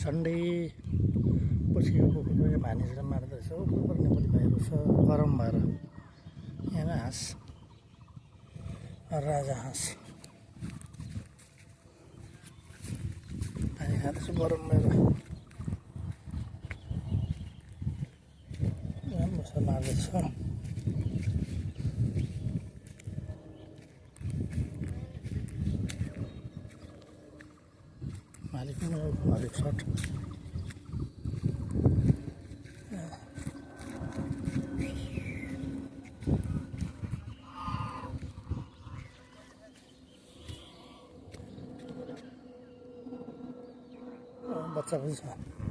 झन्डै पछिको कुकुरले भानिजलाई मार्दैछ। कुकुर नेपाली भाइहरू छ गरम भएर। यहाँ हाँस राजा हाँस पानी खाँदैछु गरम भएर। बसा मार्दैछ। मालिक हरेक सर्ट बच्चा पनि छ।